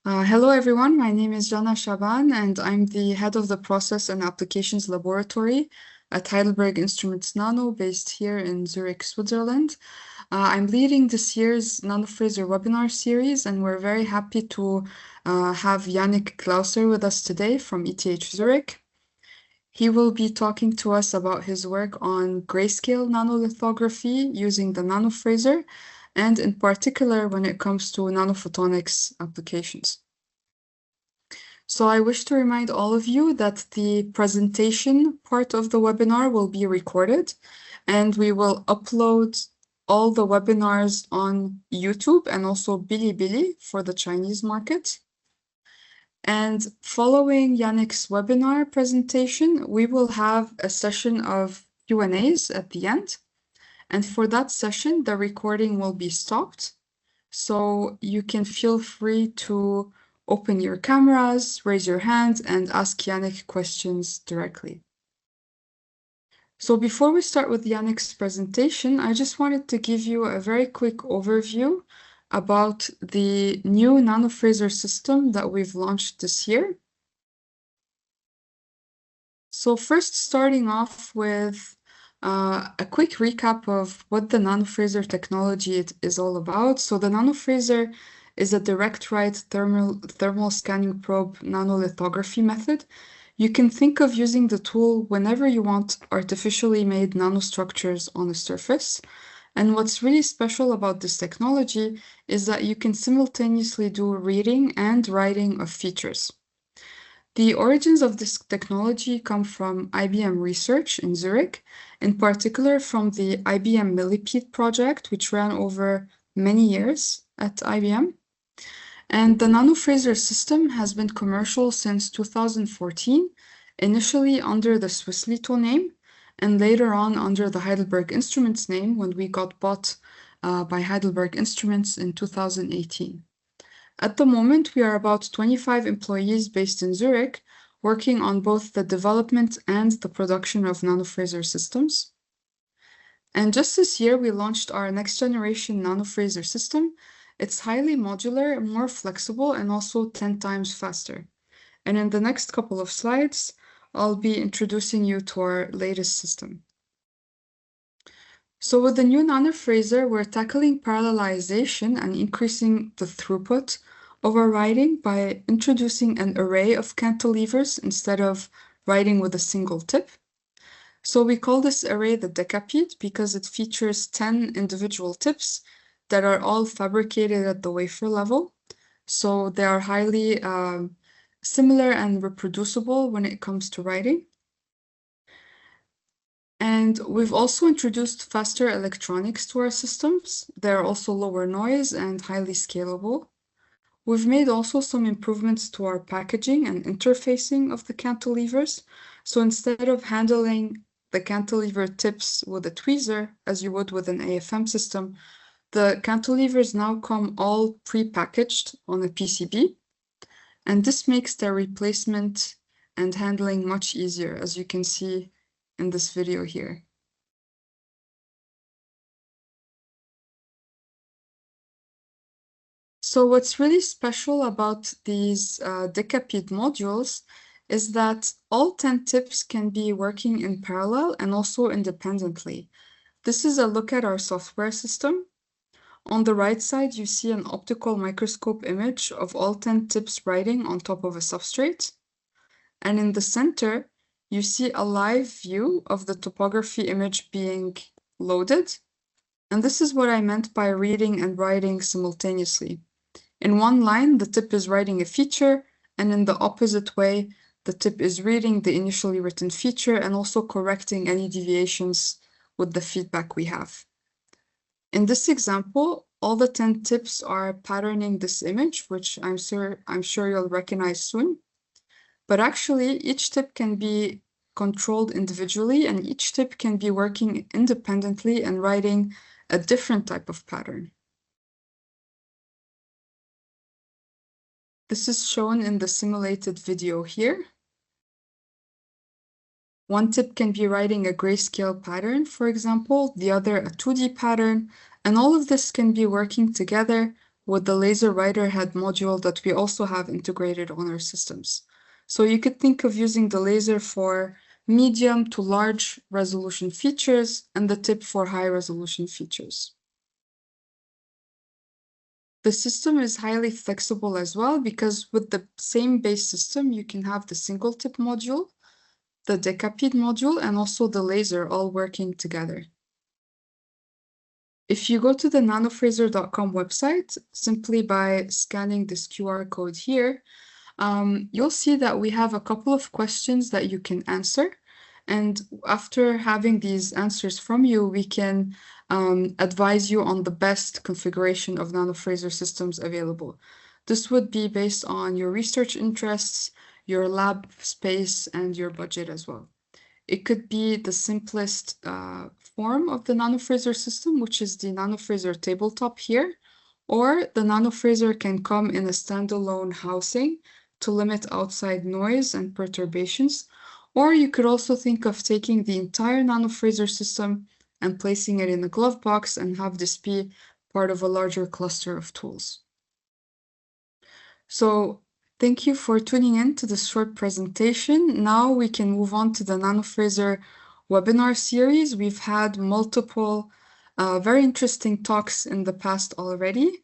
Hello, everyone. My name is Jana Chaaban, and I'm the head of the Process and Applications Laboratory at Heidelberg Instruments Nano, based here in Zurich, Switzerland. I'm leading this year's NanoFrazor webinar series, and we're very happy to have Yannik Glauser with us today from ETH Zurich. He will be talking to us about his work on grayscale nanolithography using the NanoFrazor, and in particular when it comes to nanophotonics applications. So I wish to remind all of you that the presentation part of the webinar will be recorded, and we will upload all the webinars on YouTube and also Bilibili for the Chinese market. And following Yannick's webinar presentation, we will have a session of Q&As at the end. And for that session, the recording will be stopped. So you can feel free to open your cameras, raise your hand, and ask Yannick questions directly. So before we start with Yannick's presentation, I just wanted to give you a very quick overview about the new NanoFrazor system that we've launched this year. So first, starting off with a quick recap of what the NanoFrazor technology is all about. So the NanoFrazor is a direct write thermal scanning probe nanolithography method. You can think of using the tool whenever you want artificially made nanostructures on a surface. And what's really special about this technology is that you can simultaneously do reading and writing of features. The origins of this technology come from IBM research in Zurich, in particular from the IBM Millipede project, which ran over many years at IBM. And the NanoFrazor system has been commercial since 2014, initially under the Swisslito name, and later on under the Heidelberg Instruments name when we got bought by Heidelberg Instruments in 2018. At the moment, we are about 25 employees based in Zurich, working on both the development and the production of NanoFrazor systems. And just this year, we launched our next generation NanoFrazor system. It's highly modular, more flexible, and also 10 times faster. And in the next couple of slides, I'll be introducing you to our latest system. So with the new NanoFrazor, we're tackling parallelization and increasing the throughput of our writing by introducing an array of cantilevers instead of writing with a single tip. So we call this array the decapede because it features 10 individual tips that are all fabricated at the wafer level. So they are highly similar and reproducible when it comes to writing. And we've also introduced faster electronics to our systems. They're also lower noise and highly scalable. We've made also some improvements to our packaging and interfacing of the cantilevers. So instead of handling the cantilever tips with a tweezer, as you would with an AFM system, the cantilevers now come all pre-packaged on a PCB. And this makes their replacement and handling much easier, as you can see in this video here. So what's really special about these decapede modules is that all 10 tips can be working in parallel and also independently. This is a look at our software system. On the right side, you see an optical microscope image of all 10 tips writing on top of a substrate. And in the center, you see a live view of the topography image being loaded. And this is what I meant by reading and writing simultaneously. In one line, the tip is writing a feature, and in the opposite way, the tip is reading the initially written feature and also correcting any deviations with the feedback we have. In this example, all the 10 tips are patterning this image, which I'm sure you'll recognize soon. But actually, each tip can be controlled individually, and each tip can be working independently and writing a different type of pattern. This is shown in the simulated video here. One tip can be writing a grayscale pattern, for example, the other a 2D pattern, and all of this can be working together with the laser writer head module that we also have integrated on our systems. So you could think of using the laser for medium to large resolution features and the tip for high resolution features. The system is highly flexible as well because with the same base system, you can have the single tip module, the decapede module, and also the laser all working together. If you go to the nanofrazor.com website, simply by scanning this QR code here, you'll see that we have a couple of questions that you can answer. And after having these answers from you, we can advise you on the best configuration of NanoFrazor systems available. This would be based on your research interests, your lab space, and your budget as well. It could be the simplest form of the NanoFrazor system, which is the NanoFrazor tabletop here, or the NanoFrazor can come in a standalone housing to limit outside noise and perturbations. Or you could also think of taking the entire NanoFrazor system and placing it in a glove box and have this be part of a larger cluster of tools. So thank you for tuning in to this short presentation. Now we can move on to the NanoFrazor webinar series. We've had multiple very interesting talks in the past already.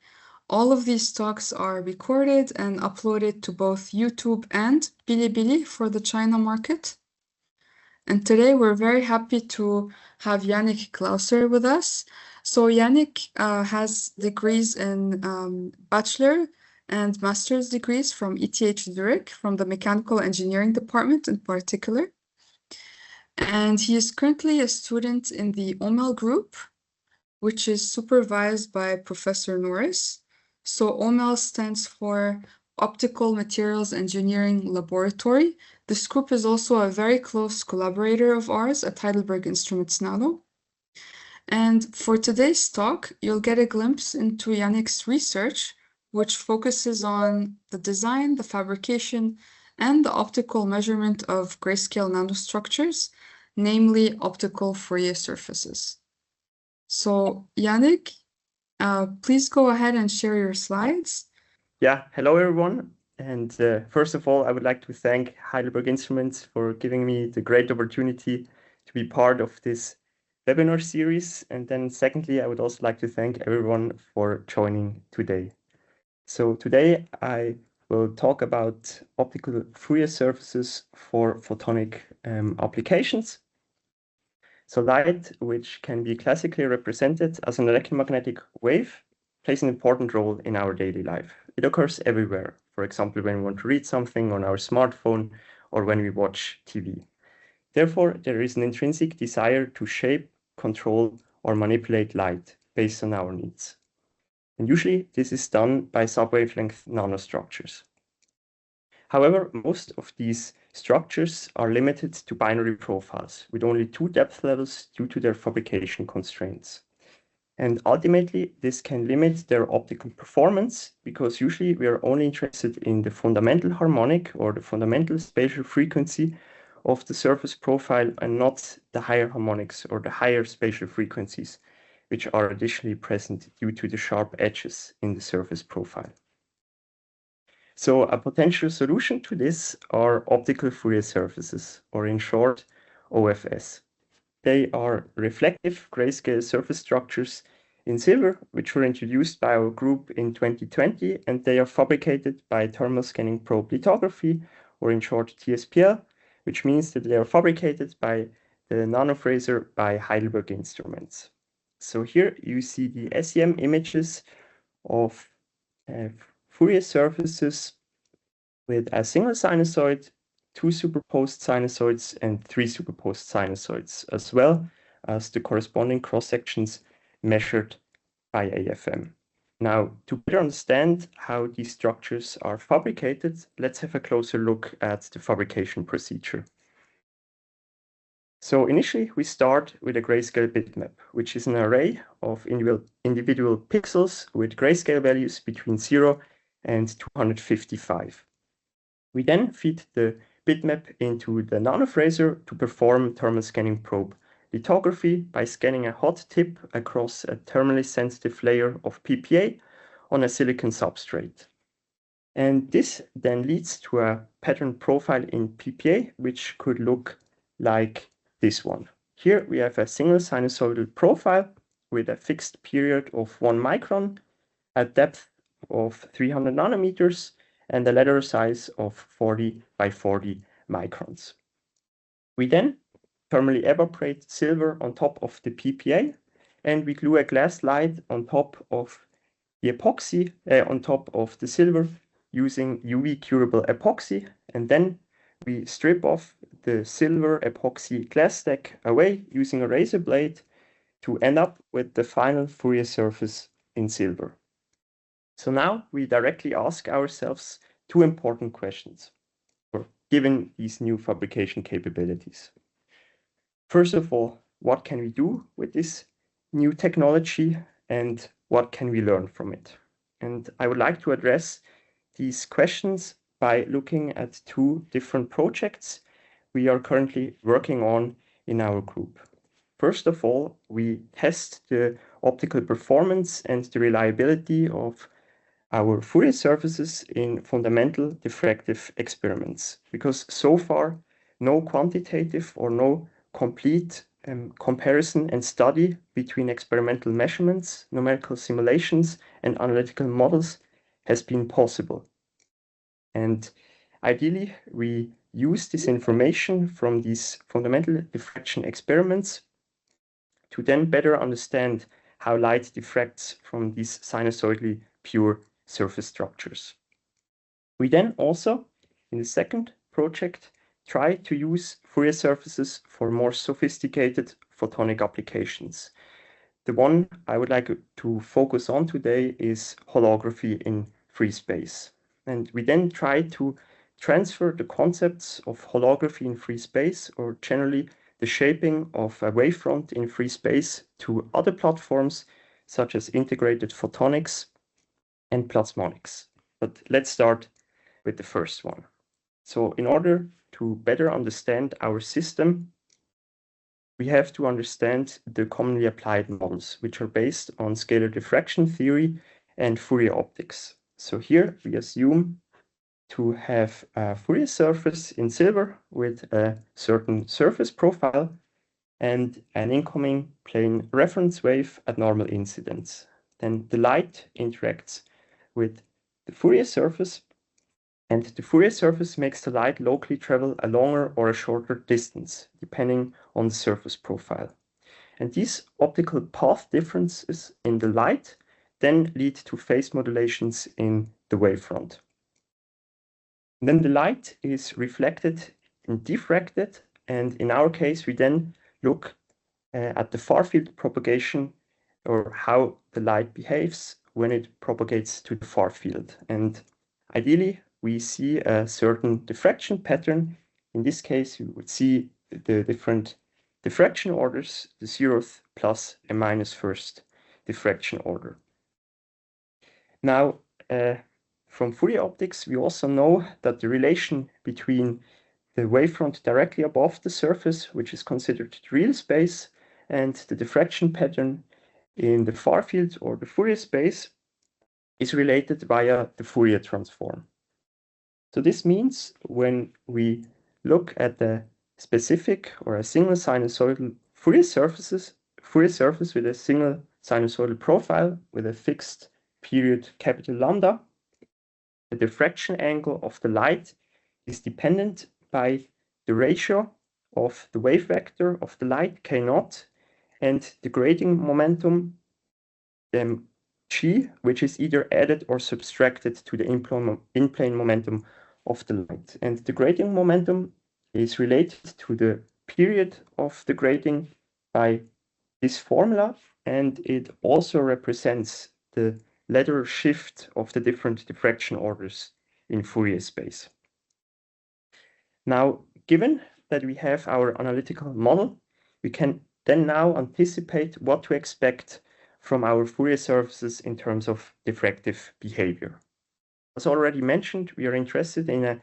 All of these talks are recorded and uploaded to both YouTube and Bilibili for the China market. And today we're very happy to have Yannik Glauser with us. So Yannik has degrees in bachelor and master's degrees from ETH Zurich, from the mechanical engineering department in particular. And he is currently a student in the OMEL group, which is supervised by Professor Norris. So OMEL stands for Optical Materials Engineering Laboratory. This group is also a very close collaborator of ours at Heidelberg Instruments Nano. And for today's talk, you'll get a glimpse into Yannick's research, which focuses on the design, the fabrication, and the optical measurement of grayscale nanostructures, namely optical Fourier surfaces. So Yannick, please go ahead and share your slides. Yeah, hello everyone. And first of all, I would like to thank Heidelberg Instruments for giving me the great opportunity to be part of this webinar series. And then secondly, I would also like to thank everyone for joining today. So today I will talk about optical Fourier surfaces for photonic applications. So light, which can be classically represented as an electromagnetic wave, plays an important role in our daily life. It occurs everywhere. For example, when we want to read something on our smartphone or when we watch TV. Therefore, there is an intrinsic desire to shape, control, or manipulate light based on our needs. And usually this is done by subwavelength nanostructures. However, most of these structures are limited to binary profiles with only 2 depth levels due to their fabrication constraints. And ultimately, this can limit their optical performance because usually we are only interested in the fundamental harmonic or the fundamental spatial frequency of the surface profile and not the higher harmonics or the higher spatial frequencies, which are additionally present due to the sharp edges in the surface profile. So a potential solution to this are optical Fourier surfaces, or in short, OFS. They are reflective grayscale surface structures in silver, which were introduced by our group in 2020, and they are fabricated by thermal scanning probe lithography, or in short, TSPL, which means that they are fabricated by the NanoFrazor by Heidelberg Instruments. So here you see the SEM images of Fourier surfaces with a single sinusoid, 2 superposed sinusoids, and 3 superposed sinusoids, as well as the corresponding cross-sections measured by AFM. Now, to better understand how these structures are fabricated, let's have a closer look at the fabrication procedure. So initially, we start with a grayscale bitmap, which is an array of individual pixels with grayscale values between 0 and 255. We then feed the bitmap into the NanoFrazor to perform thermal scanning probe lithography by scanning a hot tip across a thermally sensitive layer of PPA on a silicon substrate. And this then leads to a pattern profile in PPA, which could look like this one. Here we have a single sinusoidal profile with a fixed period of 1 micron, a depth of 300 nanometers, and a lateral size of 40 by 40 microns. We then thermally evaporate silver on top of the PPA, and we glue a glass slide on top of the epoxy, on top of the silver, using UV curable epoxy, and then we strip off the silver epoxy glass stack away using a razor blade to end up with the final Fourier surface in silver. So now we directly ask ourselves two important questions, given these new fabrication capabilities. First of all, what can we do with this new technology, and what can we learn from it? And I would like to address these questions by looking at two different projects we are currently working on in our group. First of all, we test the optical performance and the reliability of our Fourier surfaces in fundamental diffractive experiments, because so far no quantitative or no complete comparison and study between experimental measurements, numerical simulations, and analytical models has been possible. And ideally, we use this information from these fundamental diffraction experiments to then better understand how light diffracts from these sinusoidally pure surface structures. We then also, in the second project, try to use Fourier surfaces for more sophisticated photonic applications. The one I would like to focus on today is holography in free space. And we then try to transfer the concepts of holography in free space, or generally the shaping of a wavefront in free space, to other platforms such as integrated photonics and plasmonics. But let's start with the first one. So in order to better understand our system, we have to understand the commonly applied models, which are based on scalar diffraction theory and Fourier optics. So here we assume to have a Fourier surface in silver with a certain surface profile and an incoming plane reference wave at normal incidence. Then the light interacts with the Fourier surface, and the Fourier surface makes the light locally travel a longer or a shorter distance, depending on the surface profile. And these optical path differences in the light then lead to phase modulations in the wavefront. And then the light is reflected and diffracted, and in our case, we then look at the far field propagation, or how the light behaves when it propagates to the far field. And ideally, we see a certain diffraction pattern. In this case, you would see the different diffraction orders, the 0th plus and minus first diffraction order. Now, from Fourier optics, we also know that the relation between the wavefront directly above the surface, which is considered the real space, and the diffraction pattern in the far field or the Fourier space is related via the Fourier transform. So this means when we look at the specific or a single sinusoidal Fourier surface with a single sinusoidal profile with a fixed period capital lambda, the diffraction angle of the light is dependent by the ratio of the wave vector of the light k0 and the grating momentum g, which is either added or subtracted to the in-plane momentum of the light. And the grating momentum is related to the period of the grating by this formula, and it also represents the lateral shift of the different diffraction orders in Fourier space. Now, given that we have our analytical model, we can then now anticipate what to expect from our Fourier surfaces in terms of diffractive behavior. As already mentioned, we are interested in a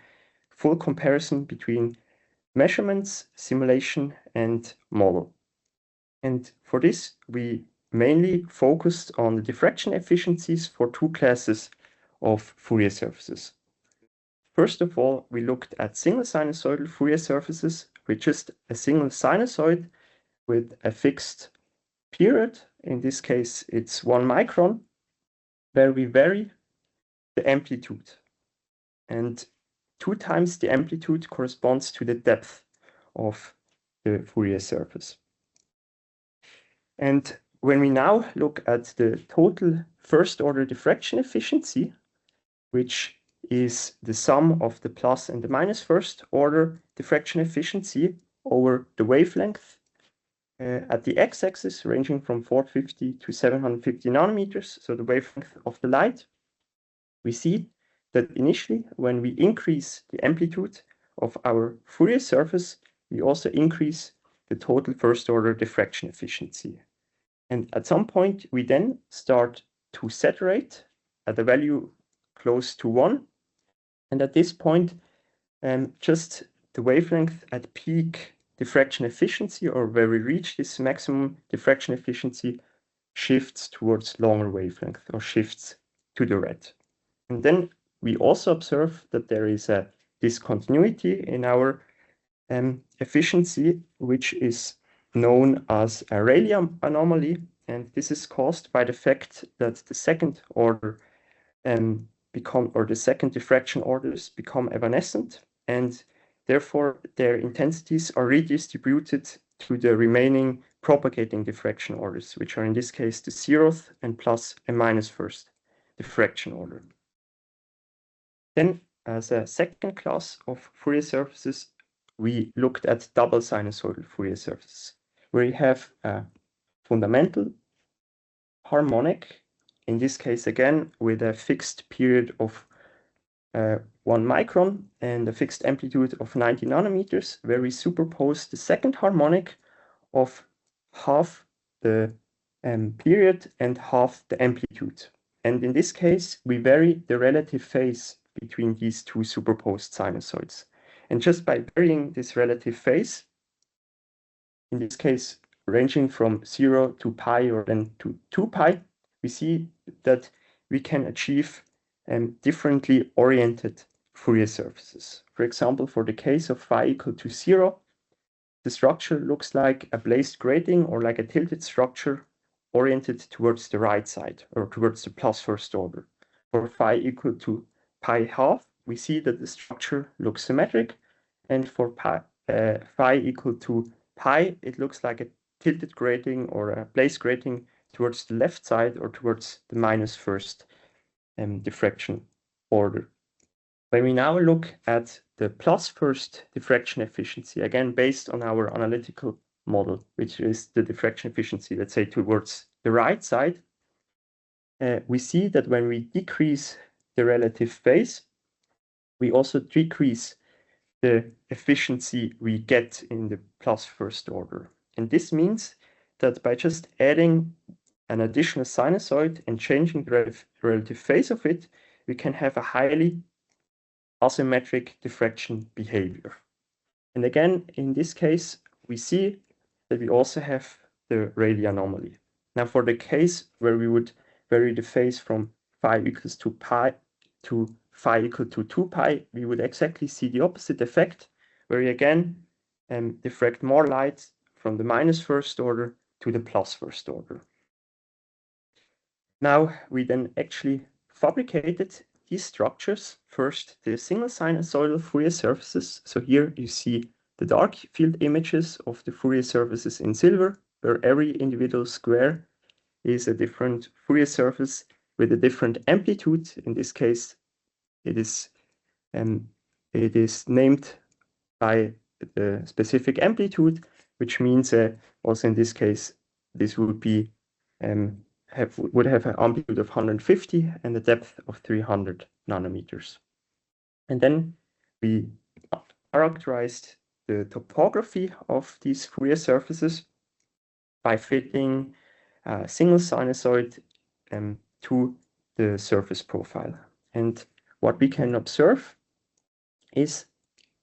full comparison between measurements, simulation, and model. And for this, we mainly focused on the diffraction efficiencies for two classes of Fourier surfaces. First of all, we looked at single sinusoidal Fourier surfaces with just a single sinusoid with a fixed period. In this case, it's 1 micron, where we vary the amplitude. And 2 times the amplitude corresponds to the depth of the Fourier surface. And when we now look at the total first-order diffraction efficiency, which is the sum of the plus and the minus first-order diffraction efficiency over the wavelength at the x-axis ranging from 450 to 750 nanometers, so the wavelength of the light, we see that initially when we increase the amplitude of our Fourier surface, we also increase the total first-order diffraction efficiency. And at some point, we then start to saturate at a value close to 1. And at this point, just the wavelength at peak diffraction efficiency, or where we reach this maximum diffraction efficiency, shifts towards longer wavelength, or shifts to the red. And then we also observe that there is a discontinuity in our efficiency, which is known as a Rayleigh anomaly, and this is caused by the fact that the second order the second diffraction orders become evanescent, and therefore their intensities are redistributed to the remaining propagating diffraction orders, which are in this case the 0th and plus and minus first diffraction order. Then, as a second class of Fourier surfaces, we looked at double sinusoidal Fourier surfaces, where you have a fundamental harmonic, in this case again with a fixed period of 1 micron and a fixed amplitude of 90 nanometers, where we superpose the second harmonic of half the period and half the amplitude. And in this case, we vary the relative phase between these two superposed sinusoids. And just by varying this relative phase, in this case ranging from 0 to pi or then to 2 pi, we see that we can achieve differently oriented Fourier surfaces. For example, for the case of phi equal to 0, the structure looks like a blazed grating or like a tilted structure oriented towards the right side or towards the plus first order. For phi equal to pi half, we see that the structure looks symmetric, and for phi equal to pi, it looks like a tilted grating or a blazed grating towards the left side or towards the minus first diffraction order. When we now look at the plus first diffraction efficiency, again based on our analytical model, which is the diffraction efficiency, let's say towards the right side, we see that when we decrease the relative phase, we also decrease the efficiency we get in the plus first order. And this means that by just adding an additional sinusoid and changing the relative phase of it, we can have a highly asymmetric diffraction behavior. And again, in this case, we see that we also have the Rayleigh anomaly. Now, for the case where we would vary the phase from phi equals to pi to phi equal to 2 pi, we would exactly see the opposite effect, where we again diffract more light from the minus first order to the plus first order. Now, we then actually fabricated these structures. First, the single sinusoidal Fourier surfaces. So here you see the dark field images of the Fourier surfaces in silver, where every individual square is a different Fourier surface with a different amplitude. In this case, it is named by the specific amplitude, which means also in this case, this would be would have an amplitude of 150 and a depth of 300 nanometers. And then we characterized the topography of these Fourier surfaces by fitting a single sinusoid to the surface profile. And what we can observe is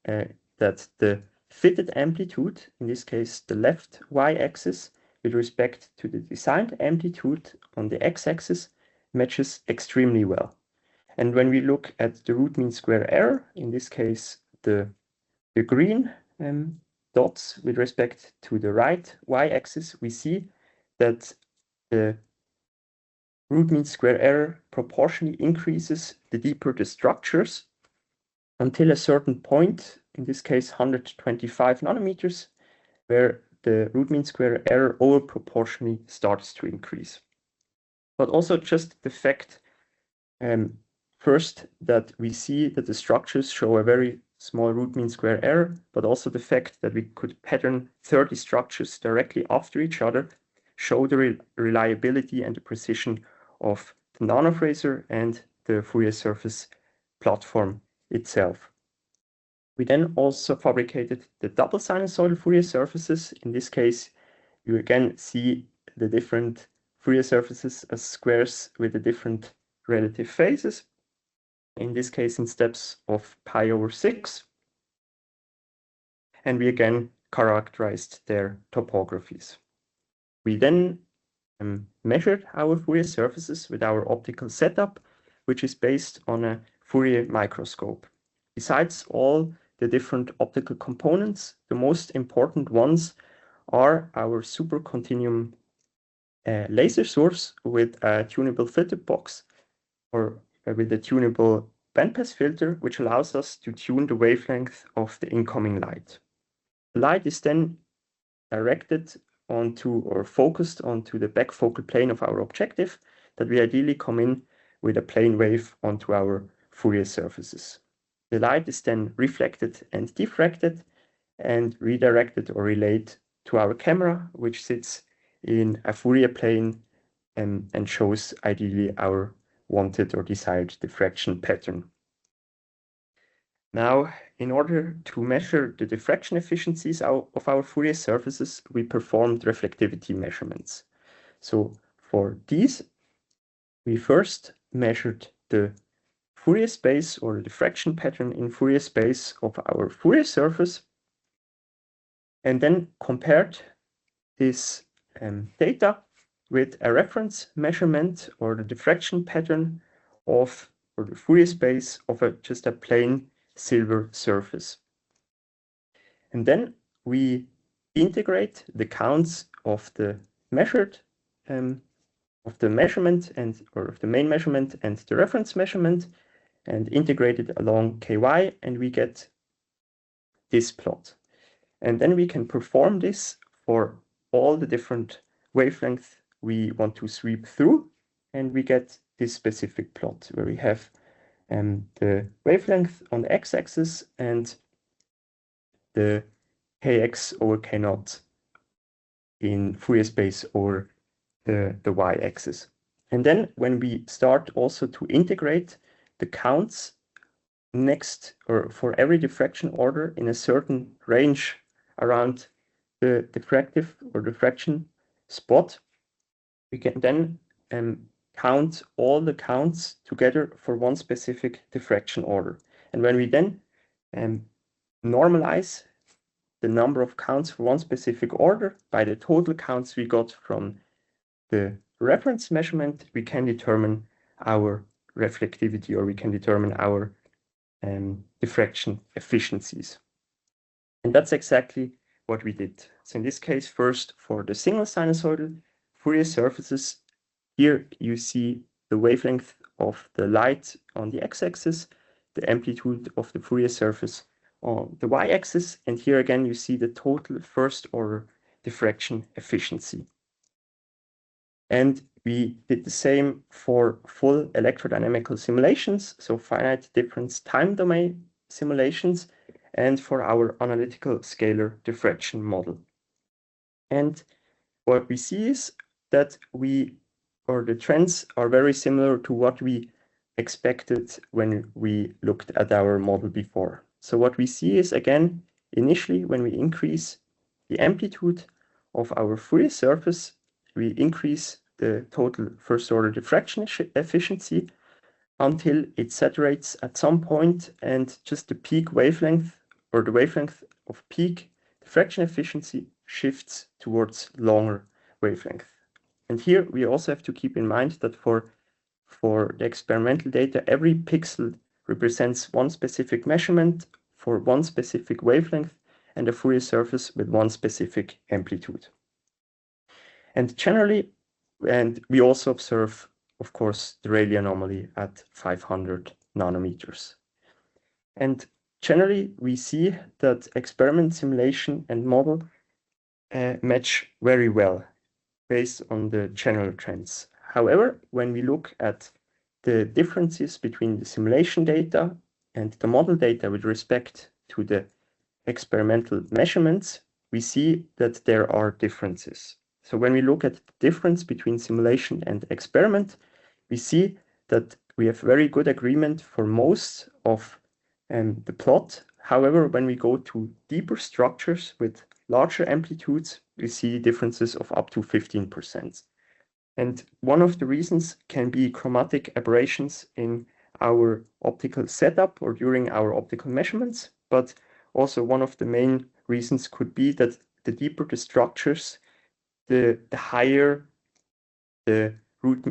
that the fitted amplitude, in this case the left y-axis, with respect to the designed amplitude on the x-axis matches extremely well. And when we look at the root mean square error, in this case the green dots with respect to the right y-axis, we see that the root mean square error proportionally increases the deeper the structures until a certain point, in this case 125 nanometers, where the root mean square error over proportionally starts to increase. But also just the fact first that we see that the structures show a very small root mean square error, but also the fact that we could pattern 30 structures directly after each other show the reliability and the precision of the NanoFrazor and the Fourier surface platform itself. We then also fabricated the double sinusoidal Fourier surfaces. In this case, you again see the different Fourier surfaces as squares with the different relative phases. In this case, in steps of pi/6. And we again characterized their topographies. We then measured our Fourier surfaces with our optical setup, which is based on a Fourier microscope. Besides all the different optical components, the most important ones are our supercontinuum laser source with a tunable filter box, or with a tunable bandpass filter, which allows us to tune the wavelength of the incoming light. The light is then directed onto or focused onto the back focal plane of our objective, that we ideally come in with a plane wave onto our Fourier surfaces. The light is then reflected and diffracted and redirected or relayed to our camera, which sits in a Fourier plane and shows ideally our wanted or desired diffraction pattern. Now, in order to measure the diffraction efficiencies of our Fourier surfaces, we performed reflectivity measurements. So for these, we first measured the Fourier space or the diffraction pattern in Fourier space of our Fourier surface, and then compared this data with a reference measurement or the diffraction pattern of, or the Fourier space of just a plain silver surface. And then we integrate the counts of the measured, of the measurement and, or of the main measurement and the reference measurement, and integrate it along ky, and we get this plot. And then we can perform this for all the different wavelengths we want to sweep through, and we get this specific plot where we have the wavelength on the x-axis and the kx over k0 in Fourier space over the y-axis. And then when we start also to integrate the counts next or for every diffraction order in a certain range around the diffractive or diffraction spot, we can then count all the counts together for one specific diffraction order. And when we then normalize the number of counts for one specific order by the total counts we got from the reference measurement, we can determine our reflectivity, or we can determine our diffraction efficiencies. And that's exactly what we did. So in this case, first for the single sinusoidal Fourier surfaces, here you see the wavelength of the light on the x-axis, the amplitude of the Fourier surface on the y-axis, and here again you see the total first order diffraction efficiency. And we did the same for full electrodynamical simulations, so finite difference time domain simulations, and for our analytical scalar diffraction model. And what we see is that the trends are very similar to what we expected when we looked at our model before. So what we see is, again, initially when we increase the amplitude of our Fourier surface, we increase the total first order diffraction efficiency until it saturates at some point, and just the peak wavelength or the wavelength of peak diffraction efficiency shifts towards longer wavelength. And here we also have to keep in mind that for the experimental data, every pixel represents one specific measurement for one specific wavelength and a Fourier surface with one specific amplitude. And generally, and we also observe, of course, the Rayleigh anomaly at 500 nanometers. And generally, we see that experiment, simulation, and model match very well based on the general trends. However, when we look at the differences between the simulation data and the model data with respect to the experimental measurements, we see that there are differences. So when we look at the difference between simulation and experiment, we see that we have very good agreement for most of the plot. However, when we go to deeper structures with larger amplitudes, we see differences of up to 15%. And one of the reasons can be chromatic aberrations in our optical setup or during our optical measurements, but also one of the main reasons could be that the deeper the structures, the higher the root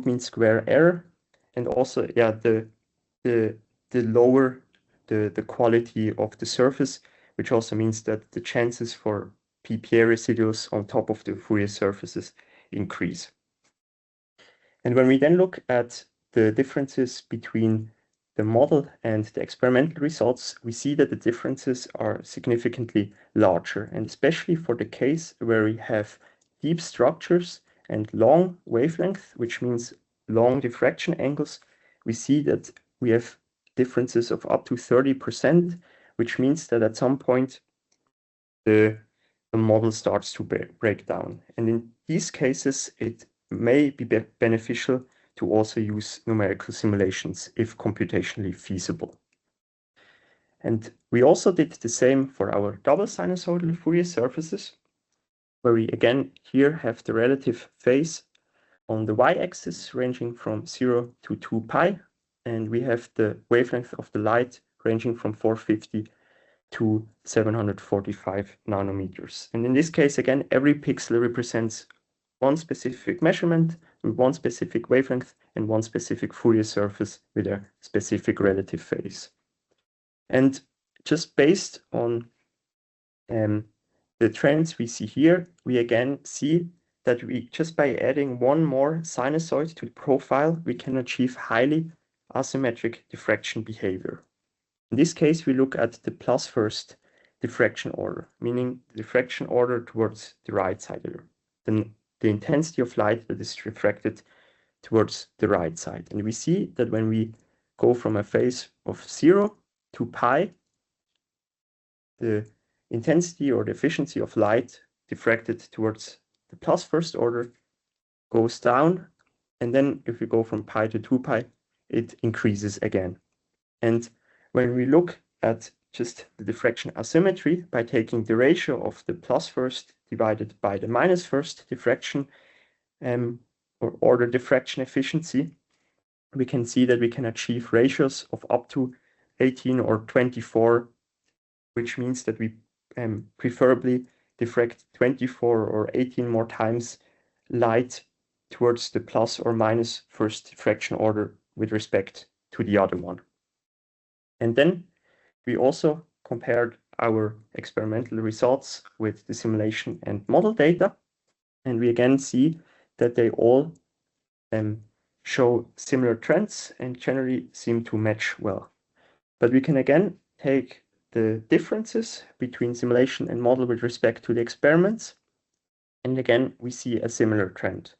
mean square error, and also the lower the quality of the surface, which also means that the chances for PPA residuals on top of the Fourier surfaces increase. And when we then look at the differences between the model and the experimental results, we see that the differences are significantly larger, and especially for the case where we have deep structures and long wavelength, which means long diffraction angles, we see that we have differences of up to 30%, which means that at some point the model starts to break down. And in these cases, it may be beneficial to also use numerical simulations if computationally feasible. And we also did the same for our double sinusoidal Fourier surfaces, where we again here have the relative phase on the y-axis ranging from 0 to 2 pi, and we have the wavelength of the light ranging from 450 to 745 nanometers. And in this case, again, every pixel represents one specific measurement with one specific wavelength and one specific Fourier surface with a specific relative phase. And just based on the trends we see here, we again see that we just by adding one more sinusoid to the profile, we can achieve highly asymmetric diffraction behavior. In this case, we look at the plus first diffraction order, meaning the diffraction order towards the right side here. Then the intensity of light that is refracted towards the right side. And we see that when we go from a phase of 0 to pi, the intensity or the efficiency of light diffracted towards the plus first order goes down. And then if we go from pi to 2 pi, it increases again. And when we look at just the diffraction asymmetry by taking the ratio of the plus first divided by the minus first diffraction or the diffraction efficiency, we can see that we can achieve ratios of up to 18 or 24, which means that we preferably diffract 24 or 18 more times light towards the plus or minus first diffraction order with respect to the other one. And then we also compared our experimental results with the simulation and model data. And we again see that they all show similar trends and generally seem to match well. But we can again take the differences between simulation and model with respect to the experiments. And again, we see a similar trend.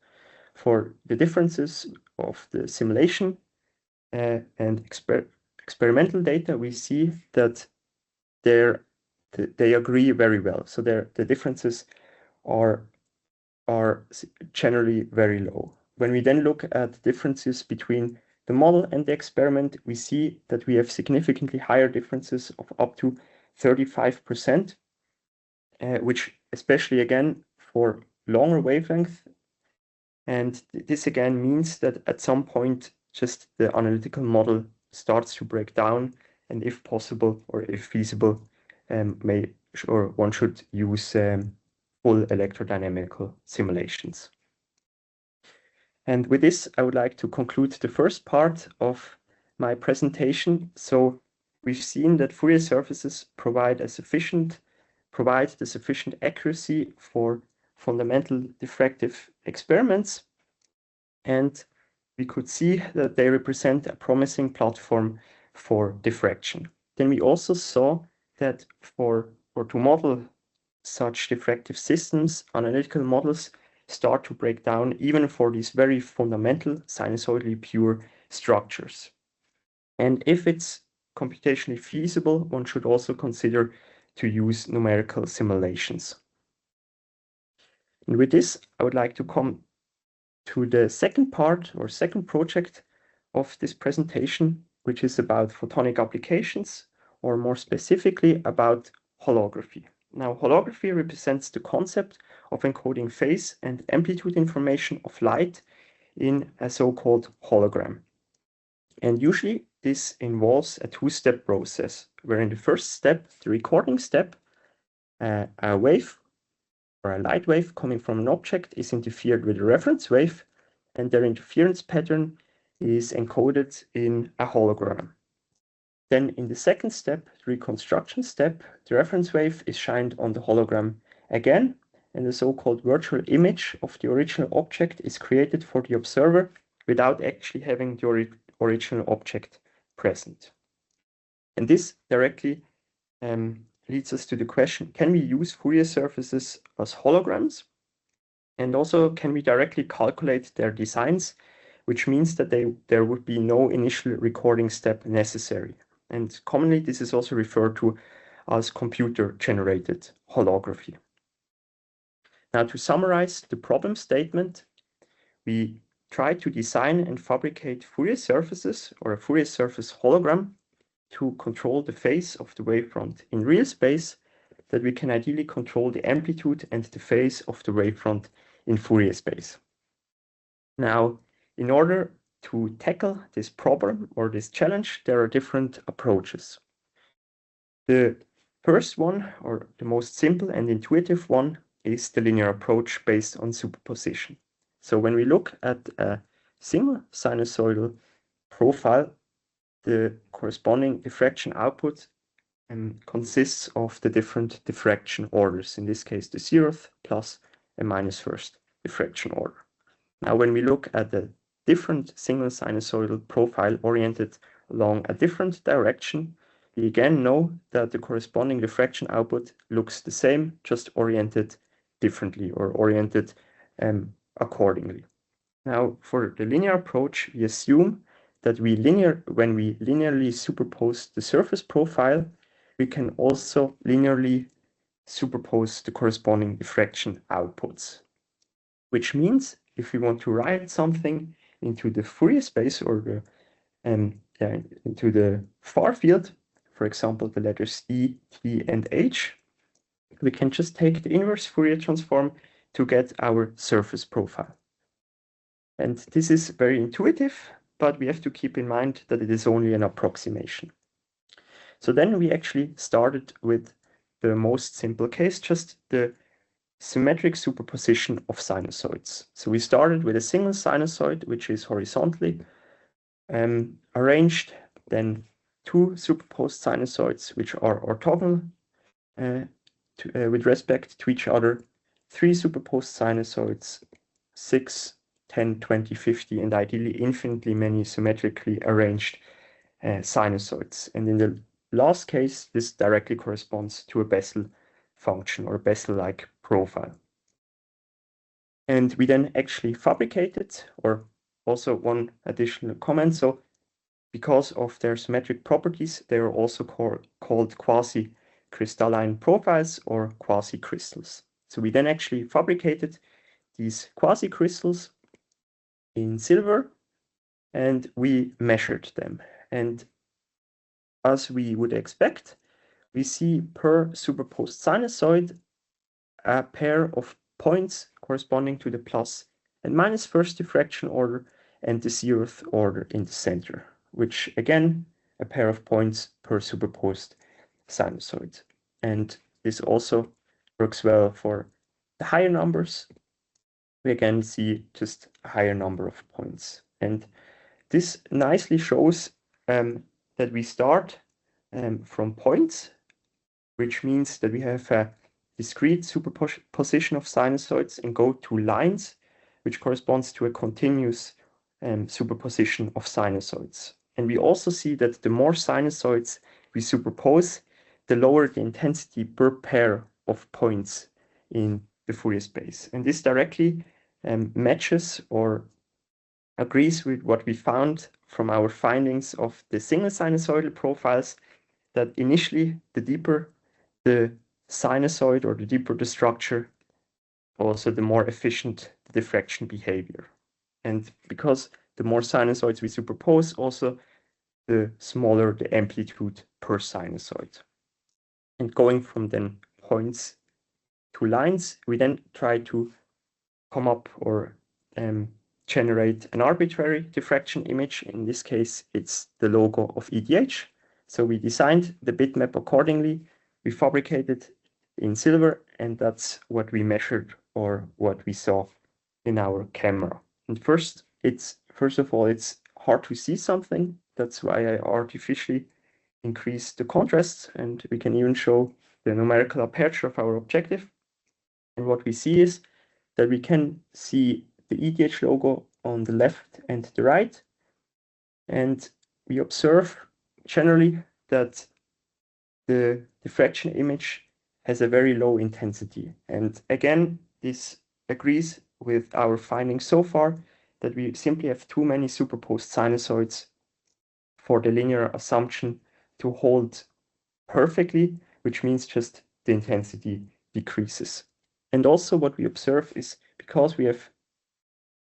For the differences of the simulation and experimental data, we see that they agree very well. So the differences are generally very low. When we then look at differences between the model and the experiment, we see that we have significantly higher differences of up to 35%, which especially again for longer wavelength. And this again means that at some point, just the analytical model starts to break down, and if possible or if feasible, one should use full electrodynamical simulations. And with this, I would like to conclude the first part of my presentation. So we've seen that Fourier surfaces provide the sufficient accuracy for fundamental diffractive experiments. And we could see that they represent a promising platform for diffraction. Then we also saw that for to model such diffractive systems, analytical models start to break down even for these very fundamental sinusoidally pure structures. And if it's computationally feasible, one should also consider to use numerical simulations. And with this, I would like to come to the second part or second project of this presentation, which is about photonic applications, or more specifically about holography. Now, holography represents the concept of encoding phase and amplitude information of light in a so-called hologram. And usually this involves a two-step process, where in the first step, the recording step, a wave or a light wave coming from an object is interfered with a reference wave, and their interference pattern is encoded in a hologram. Then in the second step, the reconstruction step, the reference wave is shined on the hologram again, and the so-called virtual image of the original object is created for the observer without actually having the original object present. And this directly leads us to the question, can we use Fourier surfaces as holograms? And also, can we directly calculate their designs, which means that there would be no initial recording step necessary. And commonly, this is also referred to as computer-generated holography. Now, to summarize the problem statement, we try to design and fabricate Fourier surfaces or a Fourier surface hologram to control the phase of the wavefront in real space, that we can ideally control the amplitude and the phase of the wavefront in Fourier space. Now, in order to tackle this problem or this challenge, there are different approaches. The first one, or the most simple and intuitive one, is the linear approach based on superposition. So when we look at a single sinusoidal profile, the corresponding diffraction output consists of the different diffraction orders, in this case the 0th plus and minus first diffraction order. Now when we look at the different single sinusoidal profile oriented along a different direction, we again know that the corresponding diffraction output looks the same, just oriented differently or oriented accordingly. Now for the linear approach, we assume that when we linearly superpose the surface profile, we can also linearly superpose the corresponding diffraction outputs. Which means if we want to write something into the Fourier space or into the far field, for example, the letters E, T, and H, we can just take the inverse Fourier transform to get our surface profile. And this is very intuitive, but we have to keep in mind that it is only an approximation. So then we actually started with the most simple case, just the symmetric superposition of sinusoids. So we started with a single sinusoid, which is horizontally arranged, then two superposed sinusoids, which are orthogonal with respect to each other, three superposed sinusoids, 6, 10, 20, 50, and ideally infinitely many symmetrically arranged sinusoids. And in the last case, this directly corresponds to a Bessel function or a Bessel-like profile. And we then actually fabricated, or also one additional comment, so because of their symmetric properties, they are also called quasi-crystalline profiles or quasi-crystals. So we then actually fabricated these quasi-crystals in silver, and we measured them. And as we would expect, we see per superposed sinusoid a pair of points corresponding to the plus and minus first diffraction order and the 0th order in the center, which again, a pair of points per superposed sinusoid. And this also works well for the higher numbers, we again see just a higher number of points. And this nicely shows that we start from points, which means that we have a discrete superposition of sinusoids and go to lines, which corresponds to a continuous superposition of sinusoids. And we also see that the more sinusoids we superpose, the lower the intensity per pair of points in the Fourier space. And this directly matches or agrees with what we found from our findings of the single sinusoidal profiles, that initially the deeper the sinusoid or the deeper the structure, also the more efficient the diffraction behavior. And because the more sinusoids we superpose, also the smaller the amplitude per sinusoid. And going from then points to lines, we then try to come up or generate an arbitrary diffraction image. In this case, it's the logo of ETH. So we designed the bitmap accordingly. We fabricated in silver, and that's what we measured or what we saw in our camera. And first of all, it's hard to see something. That's why I artificially increased the contrast, and we can even show the numerical aperture of our objective. And what we see is that we can see the ETH logo on the left and the right. And we observe generally that the diffraction image has a very low intensity. And again, this agrees with our findings so far, that we simply have too many superposed sinusoids for the linear assumption to hold perfectly, which means just the intensity decreases. And also what we observe is, because we have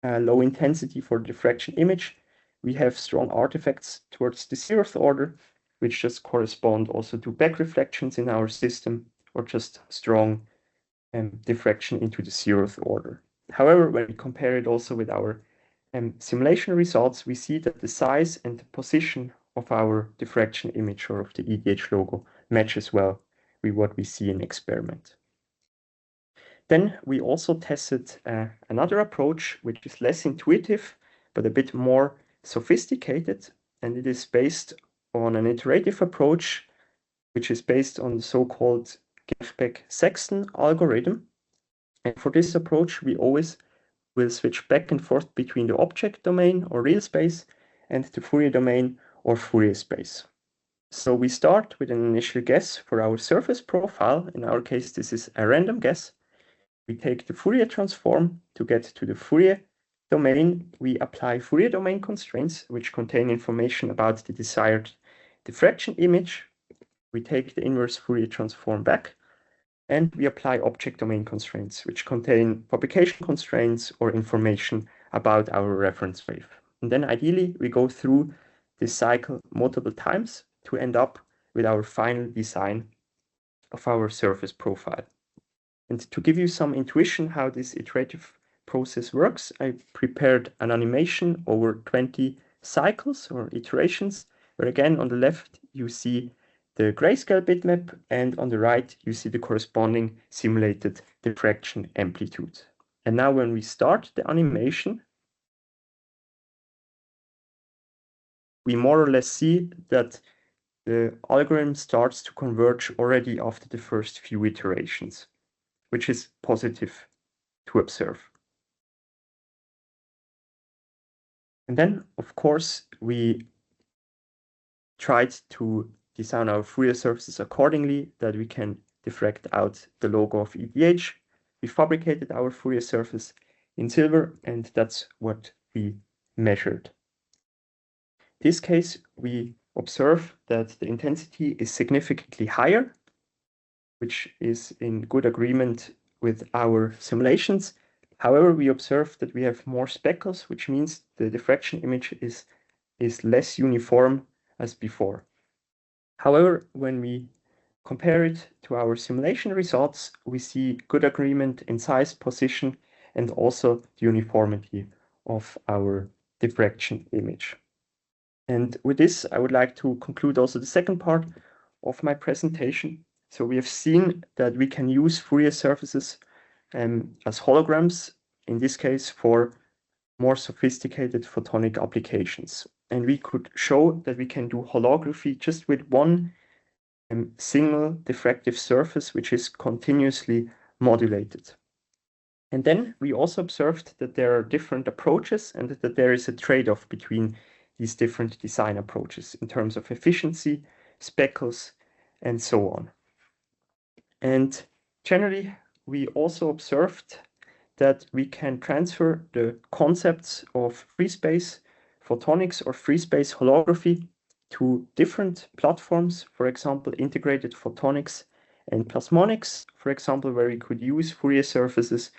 low intensity for the diffraction image, we have strong artifacts towards the 0th order, which just correspond also to back reflections in our system, or just strong diffraction into the 0th order. However, when we compare it also with our simulation results, we see that the size and the position of our diffraction image or of the ETH logo matches well with what we see in experiment. Then we also tested another approach, which is less intuitive, but a bit more sophisticated, and it is based on an iterative approach, which is based on the so-called Gerfbeck-Sexton algorithm. And for this approach, we always will switch back and forth between the object domain or real space and the Fourier domain or Fourier space. So we start with an initial guess for our surface profile. In our case, this is a random guess. We take the Fourier transform to get to the Fourier domain. We apply Fourier domain constraints, which contain information about the desired diffraction image. We take the inverse Fourier transform back, and we apply object domain constraints, which contain propagation constraints or information about our reference wave. And then ideally, we go through this cycle multiple times to end up with our final design of our surface profile. And to give you some intuition how this iterative process works, I prepared an animation over 20 cycles or iterations, where again on the left you see the grayscale bitmap, and on the right you see the corresponding simulated diffraction amplitude. And now when we start the animation, we more or less see that the algorithm starts to converge already after the first few iterations, which is positive to observe. And then, of course, we tried to design our Fourier surfaces accordingly, that we can diffract out the logo of ETH. We fabricated our Fourier surface in silver, and that's what we measured. In this case, we observe that the intensity is significantly higher, which is in good agreement with our simulations. However, we observe that we have more speckles, which means the diffraction image is less uniform as before. However, when we compare it to our simulation results, we see good agreement in size, position, and also the uniformity of our diffraction image. And with this, I would like to conclude also the second part of my presentation. So we have seen that we can use Fourier surfaces as holograms, in this case for more sophisticated photonic applications. And we could show that we can do holography just with one single diffractive surface, which is continuously modulated. And then we also observed that there are different approaches and that there is a trade-off between these different design approaches in terms of efficiency, speckles, and so on. And generally, we also observed that we can transfer the concepts of free space photonics or free space holography to different platforms, for example, integrated photonics and plasmonics, for example, where we could use Fourier surfaces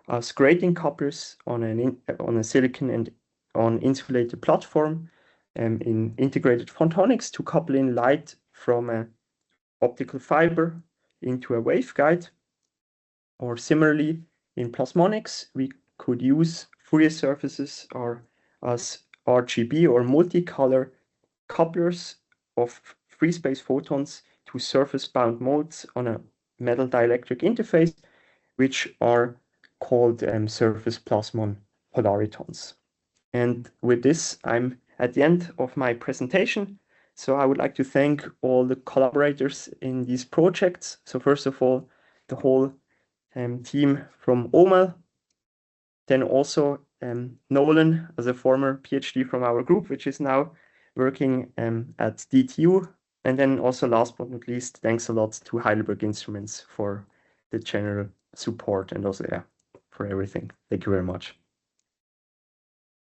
as grating couplers on a silicon and on insulated platform in integrated photonics to couple in light from an optical fiber into a waveguide. Or similarly, in plasmonics, we could use Fourier surfaces as RGB or multicolor couplers of free space photons to surface-bound modes on a metal dielectric interface, which are called surface plasmon polaritons. And with this, I'm at the end of my presentation. So I would like to thank all the collaborators in these projects. So first of all, the whole team from OML, then also Nolan as a former PhD from our group, which is now working at DTU. And then also last but not least, thanks a lot to Heidelberg Instruments for the general support and also for everything. Thank you very much.